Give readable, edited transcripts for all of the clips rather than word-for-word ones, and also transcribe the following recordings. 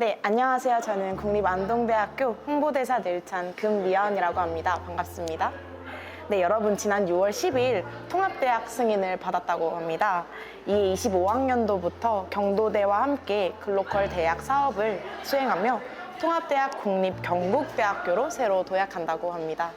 네, 안녕하세요. 저는 국립안동대학교 홍보대사 늘찬 금미연이라고 합니다. 반갑습니다. 네, 여러분 지난 6월 10일 통합대학 승인을 받았다고 합니다. 이에 25학년도부터 경도대와 함께 글로컬 대학 사업을 수행하며 통합대학 국립경북대학교로 새로 도약한다고 합니다.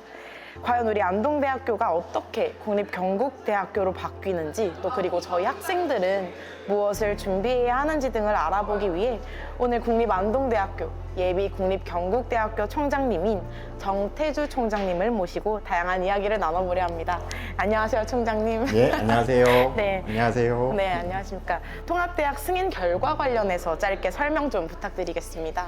과연 우리 안동대학교가 어떻게 국립경북대학교로 바뀌는지, 또 그리고 저희 학생들은 무엇을 준비해야 하는지 등을 알아보기 위해 오늘 국립안동대학교 예비 국립경북대학교 총장님인 정태주 총장님을 모시고 다양한 이야기를 나눠보려 합니다. 안녕하세요, 총장님. 예, 안녕하세요. 네. 안녕하세요. 네, 안녕하십니까. 통합대학 승인 결과 관련해서 짧게 설명 좀 부탁드리겠습니다.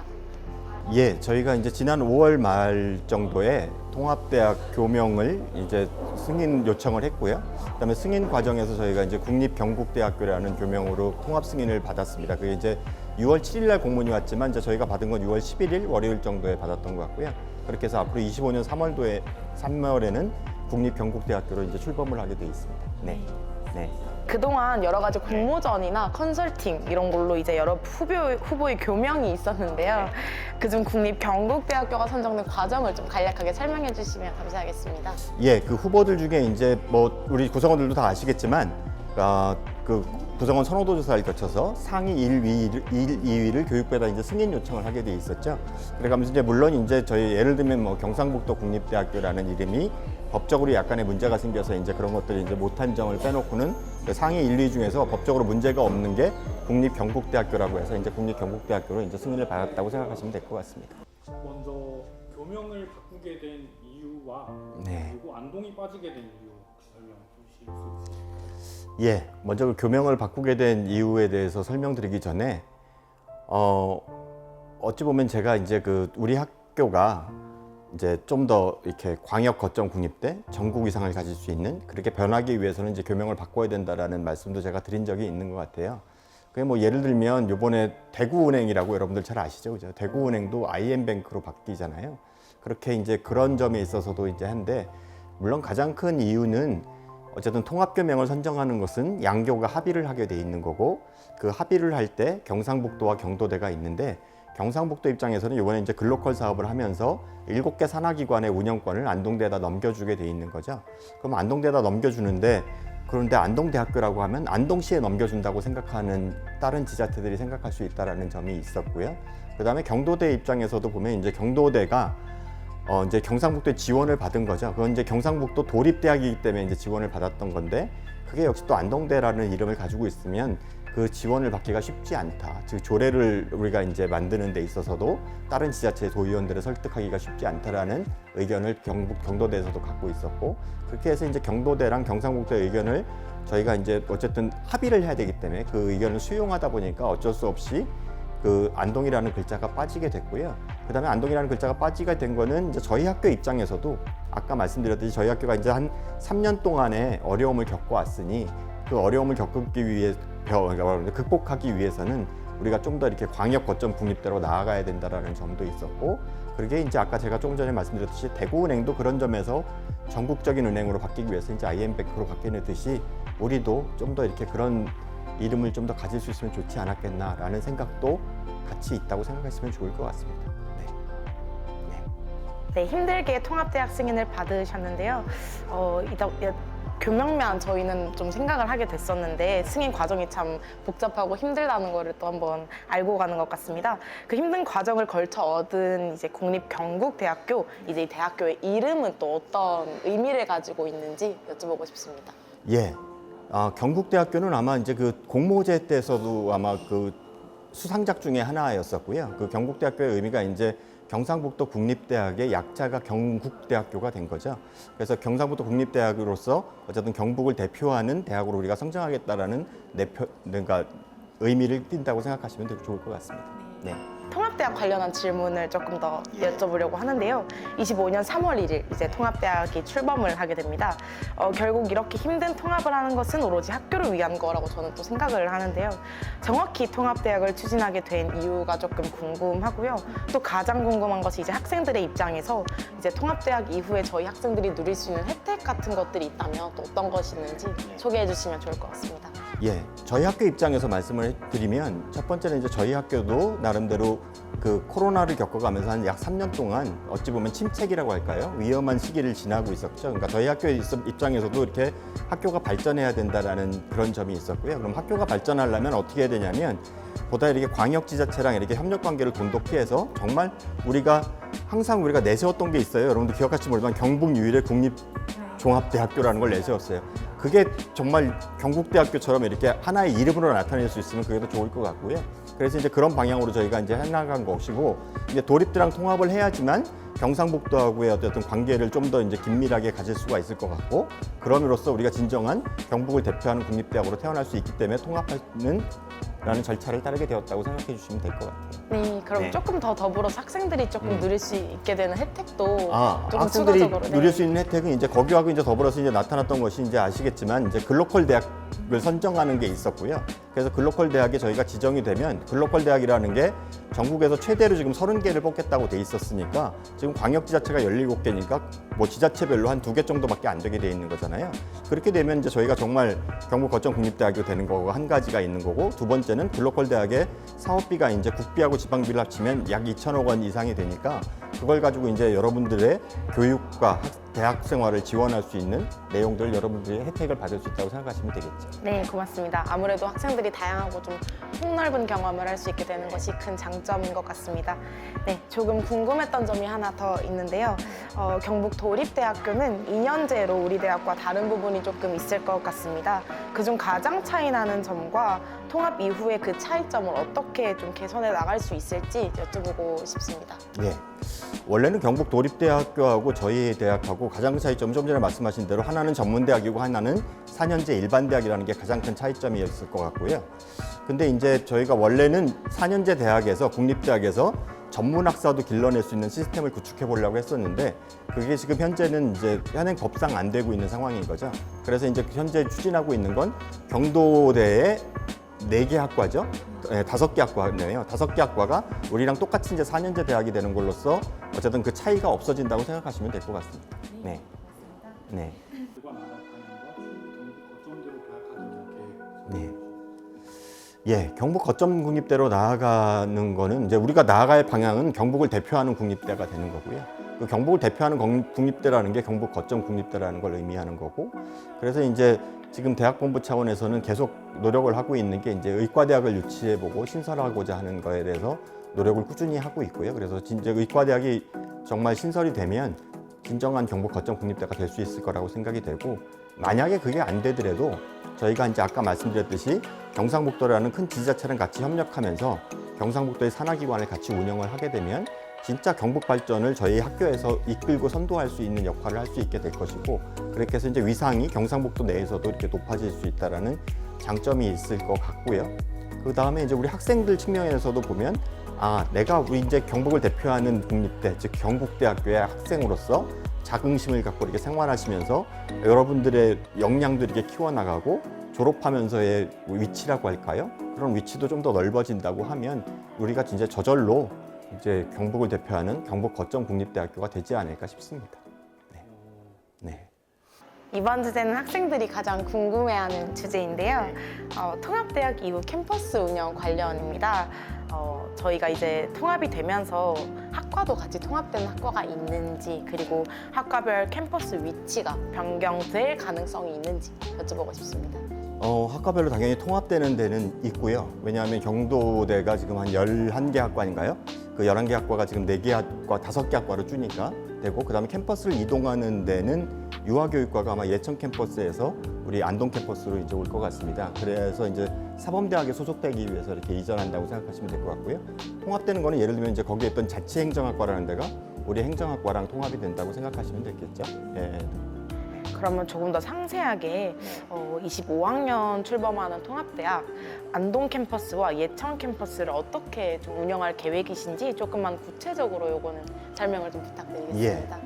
예, 저희가 이제 지난 5월 말 정도에 통합대학 교명을 이제 승인 요청을 했고요. 그다음에 승인 과정에서 저희가 이제 국립경북대학교라는 교명으로 통합 승인을 받았습니다. 그게 이제 6월 7일 날 공문이 왔지만 이제 저희가 받은 건 6월 11일 월요일 정도에 받았던 것 같고요. 그렇게 해서 앞으로 25년 3월에는 국립경북대학교로 이제 출범을 하게 돼 있습니다. 네. 네. 그동안 여러 가지 공모전이나 컨설팅 이런 걸로 이제 여러 후보의 교명이 있었는데요. 그중 국립경북대학교가 선정된 과정을 좀 간략하게 설명해 주시면 감사하겠습니다. 예, 그 후보들 중에 이제 뭐 우리 구성원들도 다 아시겠지만 그 구성원 선호도 조사를 거쳐서 상위 1, 2위를 교육부에다 이제 승인 요청을 하게 돼 있었죠. 그래가면서 이제 물론 이제 저희 예를 들면 뭐 경상북도 국립대학교라는 이름이 법적으로 약간의 문제가 생겨서 이제 그런 것들이 이제 못한 점을 빼놓고는 그 상위 1, 2위 중에서 법적으로 문제가 없는 게 국립경북대학교라고 해서 이제 국립경북대학교로 이제 승인을 받았다고 생각하시면 될 것 같습니다. 먼저 교명을 바꾸게 된 이유와 네. 그리고 안동이 빠지게 된 이유 설명 주실 수 있으실까요? 예, 먼저 그 교명을 바꾸게 된 이유에 대해서 설명드리기 전에 어찌 보면 제가 이제 그 우리 학교가 이제 좀 더 이렇게 광역 거점 국립대 전국 이상을 가질 수 있는 그렇게 변하기 위해서는 이제 교명을 바꿔야 된다라는 말씀도 제가 드린 적이 있는 것 같아요. 그게 뭐 예를 들면 요번에 대구은행이라고 여러분들 잘 아시죠, 그죠? 대구은행도 IM뱅크로 바뀌잖아요. 그렇게 이제 그런 점에 있어서도 이제 한데, 물론 가장 큰 이유는 어쨌든 통합교명을 선정하는 것은 양교가 합의를 하게 돼 있는 거고, 그 합의를 할 때 경상북도와 경도대가 있는데, 경상북도 입장에서는 이번에 이제 글로컬 사업을 하면서 7개 산하기관의 운영권을 안동대에다 넘겨주게 돼 있는 거죠. 그럼 안동대에다 넘겨주는데, 그런데 안동대학교라고 하면 안동시에 넘겨준다고 생각하는 다른 지자체들이 생각할 수 있다라는 점이 있었고요. 그 다음에 경도대 입장에서도 보면 이제 경도대가 이제 경상북도에 지원을 받은 거죠. 그건 이제 경상북도 도립대학이기 때문에 이제 지원을 받았던 건데, 그게 역시 또 안동대라는 이름을 가지고 있으면 그 지원을 받기가 쉽지 않다. 즉 조례를 우리가 이제 만드는 데 있어서도 다른 지자체 도의원들을 설득하기가 쉽지 않다라는 의견을 경도대에서도 갖고 있었고, 그렇게 해서 이제 경도대랑 경상북도의 의견을 저희가 이제 어쨌든 합의를 해야 되기 때문에 그 의견을 수용하다 보니까 어쩔 수 없이 그 안동이라는 글자가 빠지게 됐고요. 그다음에 안동이라는 글자가 빠지게 된 거는 이제 저희 학교 입장에서도 아까 말씀드렸듯이 저희 학교가 이제 한 3년 동안의 어려움을 겪어왔으니 그 어려움을 극복하기 위해서는 우리가 좀 더 이렇게 광역 거점 국립대로 나아가야 된다라는 점도 있었고, 그게 이제 아까 제가 조금 전에 말씀드렸듯이 대구은행도 그런 점에서 전국적인 은행으로 바뀌기 위해서 이제 IM뱅크로 바뀌는 듯이 우리도 좀 더 이렇게 그런 이름을 좀 더 가질 수 있으면 좋지 않았겠나라는 생각도 같이 있다고 생각하시면 좋을 것 같습니다. 네, 힘들게 통합대학 승인을 받으셨는데요. 교명만 저희는 좀 생각을 하게 됐었는데 승인 과정이 참 복잡하고 힘들다는 거를 또 한번 알고 가는 것 같습니다. 그 힘든 과정을 걸쳐 얻은 이제 국립경북대학교, 이제 이 대학교의 이름은 또 어떤 의미를 가지고 있는지 여쭤보고 싶습니다. 예. 경북대학교는 아마 이제 그 공모제 때에서도 아마 그 수상작 중에 하나였었고요. 그 경북대학교의 의미가 이제 경상북도 국립대학의 약자가 경국대학교가 된 거죠. 그래서 경상북도 국립대학으로서 어쨌든 경북을 대표하는 대학으로 우리가 성장하겠다라는 그러니까 의미를 띈다고 생각하시면 되게 좋을 것 같습니다. 네. 통합대학 관련한 질문을 조금 더 여쭤보려고 하는데요. 25년 3월 1일 이제 통합대학이 출범을 하게 됩니다. 결국 이렇게 힘든 통합을 하는 것은 오로지 학교를 위한 거라고 저는 또 생각을 하는데요. 정확히 통합대학을 추진하게 된 이유가 조금 궁금하고요. 또 가장 궁금한 것이 이제 학생들의 입장에서 이제 통합대학 이후에 저희 학생들이 누릴 수 있는 혜택 같은 것들이 있다면 또 어떤 것이 있는지 소개해 주시면 좋을 것 같습니다. 예, 저희 학교 입장에서 말씀을 드리면 첫 번째는 이제 저희 학교도 나름대로 그 코로나를 겪어가면서 한 약 3년 동안 어찌 보면 침체기라고 할까요? 위험한 시기를 지나고 있었죠. 그러니까 저희 학교 입장에서도 이렇게 학교가 발전해야 된다라는 그런 점이 있었고요. 그럼 학교가 발전하려면 어떻게 해야 되냐면 보다 이렇게 광역지자체랑 이렇게 협력 관계를 돈독히 해서 정말 항상 우리가 내세웠던 게 있어요. 여러분들 기억할지 모르지만 경북 유일의 국립종합대학교라는 걸 내세웠어요. 그게 정말 경북대학교처럼 이렇게 하나의 이름으로 나타낼 수 있으면 그게 더 좋을 것 같고요. 그래서 이제 그런 방향으로 저희가 이제 해나간 것이고, 이제 도립대랑 통합을 해야지만 경상북도하고의 어떤 관계를 좀 더 이제 긴밀하게 가질 수가 있을 것 같고, 그럼으로써 우리가 진정한 경북을 대표하는 국립대학으로 태어날 수 있기 때문에 통합하는 절차를 따르게 되었다고 생각해 주시면 될 것 같아요. 네, 그럼 네. 조금 더 더불어서 학생들이 조금 누릴 수 있게 되는 혜택도 조금 학생들이 추가적으로 누릴 수 있는 혜택은 이제 거기하고 이제 더불어서 이제 나타났던 것이 이제 아시겠지만 이제 글로컬 대학을 선정하는 게 있었고요. 그래서 글로컬 대학이 저희가 지정이 되면 글로컬 대학이라는 게 전국에서 최대로 지금 30개를 뽑겠다고 돼 있었으니까 지금 광역지자체가 17개니까 뭐 지자체별로 한 2개 정도밖에 안 되게 돼 있는 거잖아요. 그렇게 되면 이제 저희가 정말 경북 거점 국립대학이 되는 거고 한 가지가 있는 거고, 두 번째는 글로컬 대학의 사업비가 이제 국비하고 지방비를 합치면 약 2천억 원 이상이 되니까 그걸 가지고 이제 여러분들의 교육과 대학 생활을 지원할 수 있는 내용들 여러분들이 혜택을 받을 수 있다고 생각하시면 되겠죠. 네, 고맙습니다. 아무래도 학생들이 다양하고 좀 폭넓은 경험을 할 수 있게 되는 것이 큰 장점인 것 같습니다. 네, 조금 궁금했던 점이 하나 더 있는데요. 경북 도립대학교는 2년제로 우리 대학과 다른 부분이 조금 있을 것 같습니다. 그중 가장 차이 나는 점과 통합 이후의 그 차이점을 어떻게 좀 개선해 나갈 수 있을지 여쭤보고 싶습니다. 예. 원래는 경북 도립대학교하고 저희 대학하고 가장 차이점, 좀 전에 말씀하신 대로 하나는 전문대학이고 하나는 4년제 일반대학이라는 게 가장 큰 차이점이었을 것 같고요. 근데 이제 저희가 원래는 4년제 대학에서 국립대학에서 전문학사도 길러낼 수 있는 시스템을 구축해 보려고 했었는데 그게 지금 현재는 이제 현행 법상 안 되고 있는 상황인 거죠. 그래서 이제 현재 추진하고 있는 건 경도대의 4개 학과죠. 네, 5개 학과네요. 5개 학과가 우리랑 똑같이 이제 4년제 대학이 되는 걸로써 어쨌든 그 차이가 없어진다고 생각하시면 될 것 같습니다. 네. 네. 그가 나아가는 것 거점대로 계획하는 게 네. 예, 경북 거점 국립대로 나아가는 거는 이제 우리가 나아갈 방향은 경북을 대표하는 국립대가 되는 거고요. 그 경북을 대표하는 국립대라는 게 경북 거점 국립대라는 걸 의미하는 거고, 그래서 이제 지금 대학본부 차원에서는 계속 노력을 하고 있는 게 이제 의과대학을 유치해보고 신설하고자 하는 거에 대해서 노력을 꾸준히 하고 있고요. 그래서 진짜 의과대학이 정말 신설이 되면 진정한 경북 거점 국립대가 될 수 있을 거라고 생각이 되고, 만약에 그게 안 되더라도 저희가 이제 아까 말씀드렸듯이 경상북도라는 큰 지자체랑 같이 협력하면서 경상북도의 산하기관을 같이 운영을 하게 되면 진짜 경북 발전을 저희 학교에서 이끌고 선도할 수 있는 역할을 할 수 있게 될 것이고, 그렇게 해서 이제 위상이 경상북도 내에서도 이렇게 높아질 수 있다라는 장점이 있을 것 같고요. 그 다음에 이제 우리 학생들 측면에서도 보면 내가 우리 이제 경북을 대표하는 국립대, 즉 경북대학교의 학생으로서 자긍심을 갖고 이렇게 생활하시면서 여러분들의 역량도 이렇게 키워나가고 졸업하면서의 위치라고 할까요? 그런 위치도 좀 더 넓어진다고 하면 우리가 진짜 저절로 이제 경북을 대표하는 경북 거점 국립대학교가 되지 않을까 싶습니다. 네. 네. 이번 주제는 학생들이 가장 궁금해하는 주제인데요. 통합대학 이후 캠퍼스 운영 관련입니다. 저희가 이제 통합이 되면서 학과도 같이 통합되는 학과가 있는지, 그리고 학과별 캠퍼스 위치가 변경될 가능성이 있는지 여쭤보고 싶습니다. 학과별로 당연히 통합되는 데는 있고요. 왜냐하면 경도대가 지금 한 11개 학과인가요? 그 11개 학과가 지금 4개 학과, 5개 학과로 주니까 되고, 그 다음에 캠퍼스를 이동하는 데는 유아교육과가 아마 예천 캠퍼스에서 우리 안동 캠퍼스로 이제 올 것 같습니다. 그래서 이제 사범대학에 소속되기 위해서 이렇게 이전한다고 생각하시면 될 것 같고요. 통합되는 거는 예를 들면 이제 거기에 있던 자치행정학과라는 데가 우리 행정학과랑 통합이 된다고 생각하시면 되겠죠. 예. 그러면 조금 더 상세하게 25학년 출범하는 통합대학 안동 캠퍼스와 예천 캠퍼스를 어떻게 좀 운영할 계획이신지 조금만 구체적으로 요거는 설명을 좀 부탁드리겠습니다.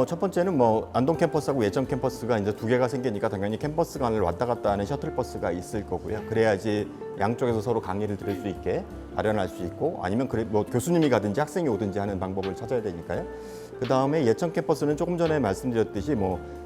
첫 번째는 안동 캠퍼스하고 예천 캠퍼스가 이제 2개가 생기니까 당연히 캠퍼스 간을 왔다 갔다 하는 셔틀버스가 있을 거고요. 그래야지 양쪽에서 서로 강의를 들을 수 있게 마련할 수 있고, 아니면 교수님이 가든지 학생이 오든지 하는 방법을 찾아야 되니까요. 그 다음에 예천 캠퍼스는 조금 전에 말씀드렸듯이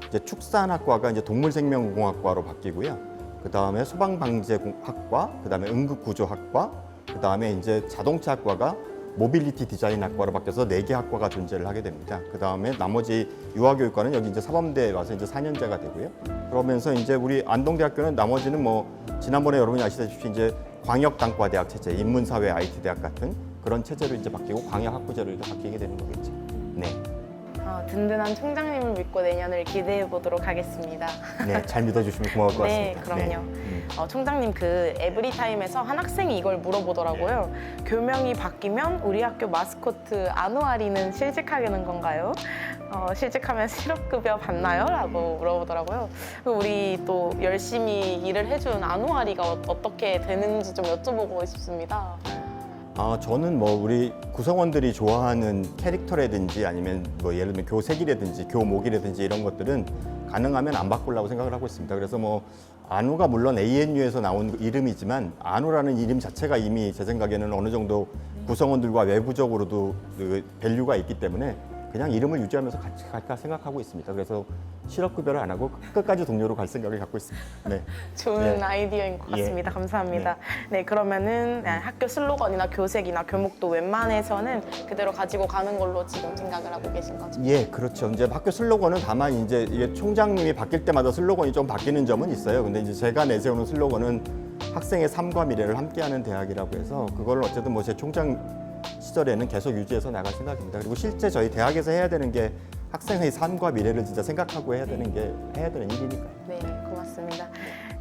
이제 축산학과가 이제 동물생명공학과로 바뀌고요. 그다음에 소방방재학과, 그다음에 응급구조학과, 그다음에 이제 자동차학과가 모빌리티 디자인학과로 바뀌어서 4개 학과가 존재를 하게 됩니다. 그다음에 나머지 유아교육과는 여기 이제 사범대에 와서 이제 4년제가 되고요. 그러면서 이제 우리 안동대학교는 나머지는 뭐 지난번에 여러분이 아시다시피 이제 광역단과대학 체제, 인문사회 IT대학 같은 그런 체제로 이제 바뀌고 광역학부제로 이제 바뀌게 되는 거겠죠. 네. 든든한 총장님을 믿고 내년을 기대해 보도록 하겠습니다. 네, 잘 믿어주시면 고마울 것 네, 같습니다. 그럼요. 총장님 그 에브리타임에서 한 학생이 이걸 물어보더라고요. 교명이 바뀌면 우리 학교 마스코트 아누아리는 실직하게는 건가요? 실직하면 실업급여 받나요? 라고 물어보더라고요. 우리 또 열심히 일을 해준 아누아리가 어떻게 되는지 좀 여쭤보고 싶습니다. 저는 뭐 우리 구성원들이 좋아하는 캐릭터라든지 아니면 뭐 예를 들면 교색이라든지 교목이라든지 이런 것들은 가능하면 안 바꾸려고 생각을 하고 있습니다. 그래서 뭐 안우가 물론 ANU에서 나온 이름이지만 안우라는 이름 자체가 이미 제 생각에는 어느 정도 구성원들과 외부적으로도 그 밸류가 있기 때문에 그냥 이름을 유지하면서 같이 갈까 생각하고 있습니다. 그래서 실업급여를 안 하고 끝까지 동료로 갈 생각을 갖고 있습니다. 네. 좋은 네. 아이디어인 것 같습니다. 예. 감사합니다. 네, 그러면은 학교 슬로건이나 교색이나 교목도 웬만해서는 그대로 가지고 가는 걸로 지금 생각을 하고 계신 거죠? 예, 그렇죠. 이제 학교 슬로건은 다만 이제 이게 총장님이 바뀔 때마다 슬로건이 좀 바뀌는 점은 있어요. 근데 이제 제가 내세우는 슬로건은 학생의 삶과 미래를 함께하는 대학이라고 해서 그걸 어쨌든 뭐 제 총장 시절에는 계속 유지해서 나갈 생각입니다. 그리고 실제 저희 대학에서 해야 되는 게 학생의 삶과 미래를 진짜 생각하고 해야 되는 일이니까요. 네, 고맙습니다.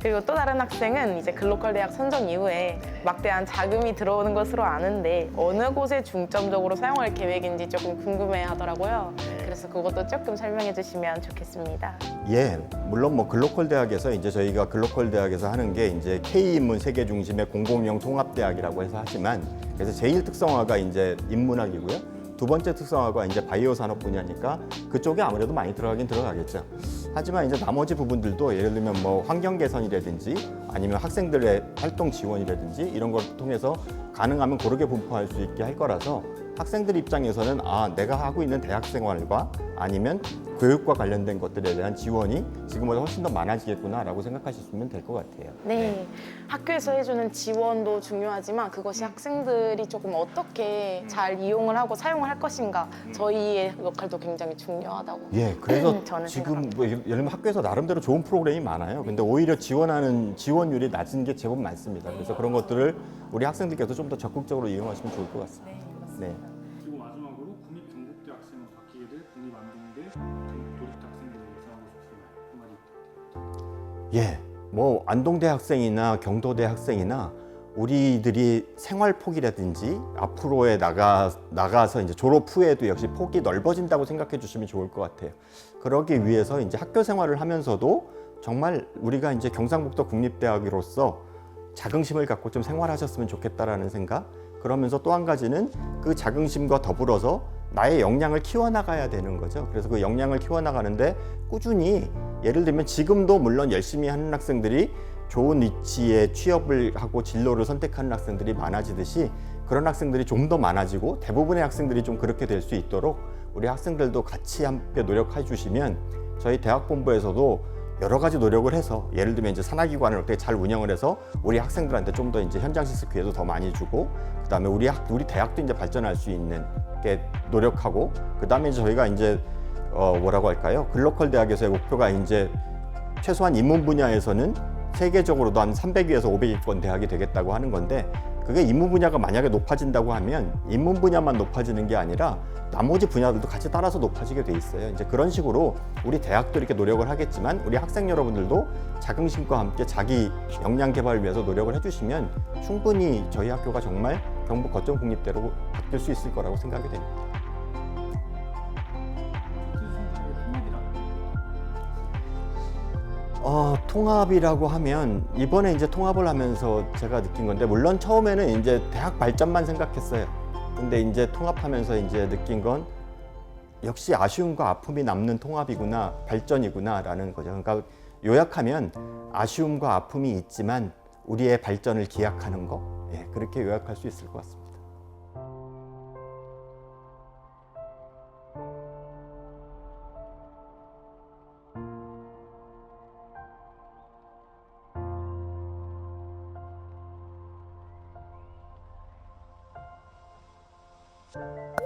그리고 또 다른 학생은 이제 글로컬 대학 선정 이후에 막대한 자금이 들어오는 것으로 아는데 어느 곳에 중점적으로 사용할 계획인지 조금 궁금해 하더라고요. 그래서 그것도 조금 설명해 주시면 좋겠습니다. 예, 물론 뭐 글로컬 대학에서 이제 저희가 글로컬 대학에서 하는 게 이제 K인문 세계 중심의 공공형 통합대학이라고 해서 하지만 그래서 제일 특성화가 이제 인문학이고요. 두 번째 특성화가 이제 바이오 산업 분야니까 그쪽에 아무래도 많이 들어가긴 들어가겠죠. 하지만 이제 나머지 부분들도 예를 들면 뭐 환경 개선이라든지 아니면 학생들의 활동 지원이라든지 이런 걸 통해서 가능하면 고르게 분포할 수 있게 할 거라서 학생들 입장에서는 내가 하고 있는 대학 생활과 아니면 교육과 관련된 것들에 대한 지원이 지금보다 훨씬 더 많아지겠구나라고 생각하시면 될 것 같아요. 네, 학교에서 해주는 지원도 중요하지만 그것이 학생들이 조금 어떻게 잘 이용을 하고 사용을 할 것인가 저희의 역할도 굉장히 중요하다고. 예, 그래서 저는 지금 생각합니다. 뭐 예를 들면 학교에서 나름대로 좋은 프로그램이 많아요. 근데 오히려 지원율이 낮은 게 제법 많습니다. 그래서 그런 것들을 우리 학생들께서 좀 더 적극적으로 이용하시면 좋을 것 같습니다. 네. 그리고 마지막으로 국립경북대 학생으로 바뀌게 될 국립안동대 도립대 학생들에게 전하고 싶은 말 한마디. 예, 뭐 안동대 학생이나 경도대 학생이나 우리들이 생활 폭이라든지 앞으로에 나가서 이제 졸업 후에도 역시 폭이 넓어진다고 생각해 주시면 좋을 것 같아요. 그러기 위해서 이제 학교 생활을 하면서도 정말 우리가 이제 경상북도 국립대학으로서 자긍심을 갖고 좀 생활하셨으면 좋겠다라는 생각. 그러면서 또 한 가지는 그 자긍심과 더불어서 나의 역량을 키워나가야 되는 거죠. 그래서 그 역량을 키워나가는데 꾸준히 예를 들면 지금도 물론 열심히 하는 학생들이 좋은 위치에 취업을 하고 진로를 선택하는 학생들이 많아지듯이 그런 학생들이 좀 더 많아지고 대부분의 학생들이 좀 그렇게 될 수 있도록 우리 학생들도 같이 함께 노력해 주시면 저희 대학본부에서도 여러 가지 노력을 해서 예를 들면 이제 산하기관을 어떻게 잘 운영을 해서 우리 학생들한테 좀 더 이제 현장 실습 기회도 더 많이 주고 그다음에 우리 대학도 이제 발전할 수 있는 게 노력하고 그다음에 이제 저희가 이제 뭐라고 할까요? 글로컬 대학에서의 목표가 이제 최소한 인문 분야에서는 세계적으로도 한 300위에서 500위권 대학이 되겠다고 하는 건데 그게 인문 분야가 만약에 높아진다고 하면 인문 분야만 높아지는 게 아니라 나머지 분야들도 같이 따라서 높아지게 돼 있어요. 이제 그런 식으로 우리 대학도 이렇게 노력을 하겠지만 우리 학생 여러분들도 자긍심과 함께 자기 역량 개발을 위해서 노력을 해주시면 충분히 저희 학교가 정말 경북 거점 국립대로 바뀔 수 있을 거라고 생각이 됩니다. 통합이라고 하면 이번에 이제 통합을 하면서 제가 느낀 건데 물론 처음에는 이제 대학 발전만 생각했어요. 근데 이제 통합하면서 이제 느낀 건 역시 아쉬움과 아픔이 남는 통합이구나, 발전이구나라는 거죠. 그러니까 요약하면 아쉬움과 아픔이 있지만 우리의 발전을 기약하는 거, 그렇게 요약할 수 있을 것 같습니다. 있다.